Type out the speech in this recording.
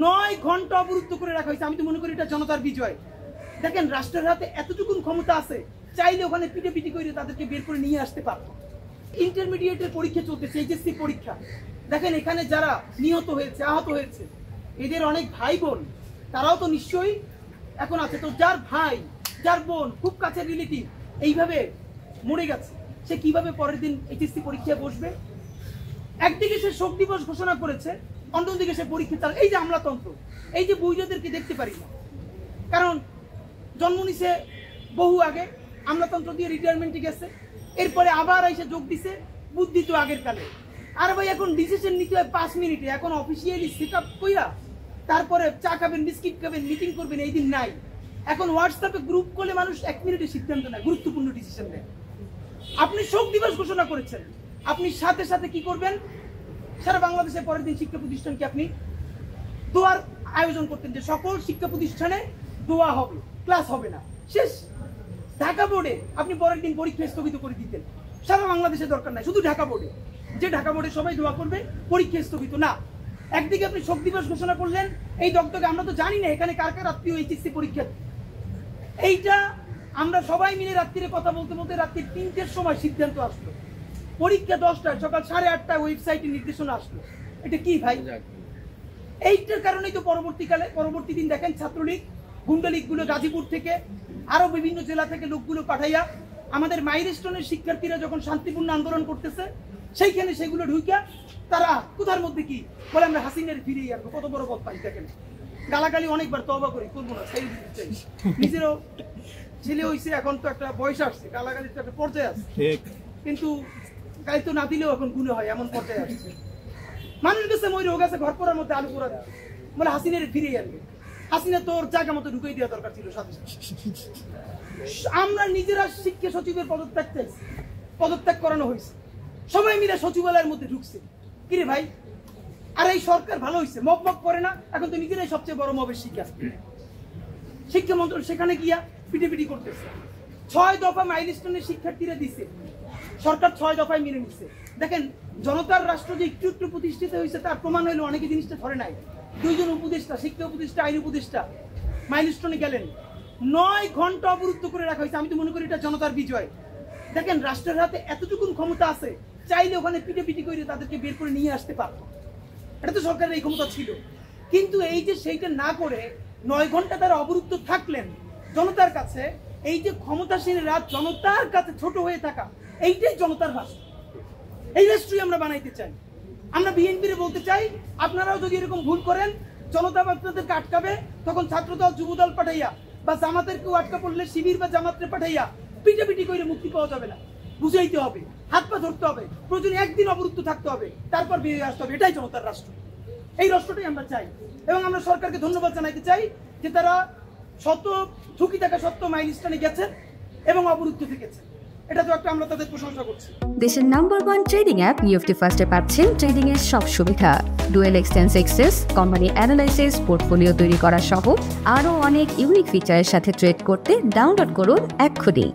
9 ঘন্টা অবরুদ্ধ করে রাখা হয়েছে। আমি তো মনে করি এটা জনতার বিজয়। দেখেন রাষ্ট্রের হাতে এতটুকুন ক্ষমতা আছে, চাইলে ওখানে পিটি করে তাদেরকে বের করে নিয়ে আসতে পারতো। ইন্টারমিডিয়েটের পরীক্ষা চলতেছে, এইচএসসি পরীক্ষা। দেখেন এখানে যারা নিহত হয়েছে, আহত হয়েছে, এদের অনেক ভাই বোন, তারাও তো নিশ্চয়ই এখন আছে। তো যার ভাই, যার বোন, খুব কাছের রিলেটিভ এইভাবে মরে গেছে, সে কিভাবে পরের দিন এইচএসসি পরীক্ষায় বসবে? একদিকে সে শোক দিবস ঘোষণা করেছে, অন্যদিকে সে পরীক্ষা চাল। এই যে আমলাতন্ত্র, এই যে বৈধদেরকে দেখতে পারি না, কারণ জন্ম নিছে বহু আগে, আমলাতন্ত্র দিয়ে রিটায়ারমেন্টে গেছে, এরপরে আবার এসে যোগ দিছে, বুদ্ধি তো আগের কালে। আর ভাই এখন ডিসিশন নিতে হয় 5 মিনিটে। এখন অফিসিয়ালি সেট আপ কইরা তারপরে চা খাবেন, বিস্কিট খাবেন, মিটিং করবেন, এই দিন নাই। এখন হোয়াটসঅ্যাপে গ্রুপ করলে মানুষ 1 মিনিটে সিদ্ধান্ত নেয়, গুরুত্বপূর্ণ ডিসিশন নেয়। আপনি শোক দিবস ঘোষণা করেছেন, আপনি সাথে সাথে কি করবেন? সারা বাংলাদেশে পরের দিন শিক্ষা প্রতিষ্ঠানকে আপনি দোয়ার আয়োজন করতেন, যে সকল শিক্ষা প্রতিষ্ঠানে দোয়া হবে, ক্লাস হবে না, শেষ। ঢাকা বোর্ডে আপনি পরের দিন পরীক্ষা স্থগিত করে দিতেন। সারা বাংলাদেশে দরকার নাই, শুধু ঢাকা বোর্ডে, যে ঢাকা বোর্ডে সবাই দোয়া করবে, পরীক্ষা স্থগিত না। একদিকে আপনি শোক দিবস ঘোষণা করলেন, এই দগদগে আমরা তো জানি না এখানে কার কার আত্মীয় এইচএসসি পরীক্ষা। এইটা আমরা সবাই মিলে রাত্রিরে কথা বলতে বলতে রাত্রি 3টের সময় সিদ্ধান্ত আসলো, পরীক্ষা 10টায়, সকাল 8:30টায় ওয়েবসাইটে নির্দেশনা আসলো। এটা কি ভাই? এইটার কারণেই তো পরবর্তী দিন দেখেন ছাত্রলীগ, গুন্ডা লীগগুলো গাজীপুর থেকে আরো বিভিন্ন জেলা থেকে লোকগুলো পাঠাইয়া আমাদের মাইলস্টোনের শিক্ষার্থীরা যখন শান্তিপূর্ণ আন্দোলন করতেছে, সেইখানে সেগুলো ঢুইকা তারা কোথার মধ্যে কি বলে, আমরা হাসিনার ফিরিয়ে আনবো। কত বড় পথ পাই দেখেন। গালাগালি অনেকবার তওবা করি, করবো না, সেই দিতে চাই। নিজেরও ছেলে হইছে, এখন তো একটা বয়স আসছে, গালাগালির তো একটা পর্যায়ে আছে, কিন্তু গালি তো না দিলেও এখন গুণে হয়, এমন পর্যায়ে আসছে। মানুষ গেছে মই রোগ আছে, ঘর পড়ার মধ্যে আলু পোড়া দিচ্ছে, বলে হাসিনার ফিরিয়ে আনবে। হাসিনা তোর জায়গা মতো ঢুকিয়ে দেওয়া দরকার ছিল সাথে সাথে। আমরা নিজেরা শিক্ষা সচিবের পদত্যাগ চাইছি, পদত্যাগ করানো হয়েছে, সবাই মিলে সচিবালয়ের মধ্যে ঢুকছে। কিরে ভাই, আর এই সরকার ভালো হয়েছে, মব করে না, এখন তো নিজেরাই সবচেয়ে বড় মবের শিক্ষা মন্ত্রণ সেখানে গিয়া পিটি করতেছে। 6 দফা মাইলস্টোনের শিক্ষার্থীরা দিছে, সরকার 6 দফায় মেনে নিচ্ছে। দেখেন জনতার রাষ্ট্র যে একটু একটু প্রতিষ্ঠিত হয়েছে তার প্রমাণ হইলো অনেকে জিনিসটা ধরে নাই। 2 জন উপদেষ্টা, শিক্ষা উপদেষ্টা, আইন উপদেষ্টা মাইলস্টোনে গেলেন, 9 ঘন্টা অবরুদ্ধ করে রাখা হয়েছে। আমি তো মনে করি এটা জনতার বিজয়। দেখেন রাষ্ট্রের হাতে এতটুকুন ক্ষমতা আছে, চাইলে ওখানে পিটি করে তাদেরকে বের করে নিয়ে আসতে পারতো। এটা তো সরকারের এই ক্ষমতা ছিল, কিন্তু এই যে সেইটা না করে 9 ঘন্টা তারা অবরুদ্ধ থাকলেন জনতার কাছে। এই যে ক্ষমতাসীনরা জনতার কাছে ছোট হয়ে থাকা, এইটাই জনতার রাষ্ট্র। এই রাষ্ট্রই আমরা বানাইতে চাই। আমরা বিএনপিরে বলতে চাই, আপনারাও যদি এরকম ভুল করেন, জনতা আপনাদেরকে আটকাবে, তখন ছাত্রদল, যুবদল পাঠাইয়া বা জামাতের কেউ আটকা পড়লে শিবির বা জামাতরে পাঠাইয়া পিটি করে মুক্তি পাওয়া যাবে না। বুঝাইতে হবে, হাত পা ধরতে হবে, প্রয়োজনে একদিন অবরুদ্ধ থাকতে হবে, তারপর বেরিয়ে আসতে হবে। এটাই জনতার রাষ্ট্র, এই রাষ্ট্রটাই আমরা চাই। এবং আমরা সরকারকে ধন্যবাদ জানাইতে চাই যে তারা শত ঝুঁকি থাকা সত্ত্বেও মাইলস্টোনে গেছেন এবং অবরুদ্ধ থেকেছে। এটা তো একটা, আমরা তাদের প্রশংসা করছি। দেশের নাম্বার 1 ট্রেডিং অ্যাপ নিফটি ফার্স্টে পাচ্ছেন ট্রেডিং এর সব সুবিধা, dual exchange access, company analysis, portfolio তৈরি করা সহ আরও অনেক ইউনিক ফিচারের সাথে ট্রেড করতে ডাউনলোড করুন এক্ষুনি।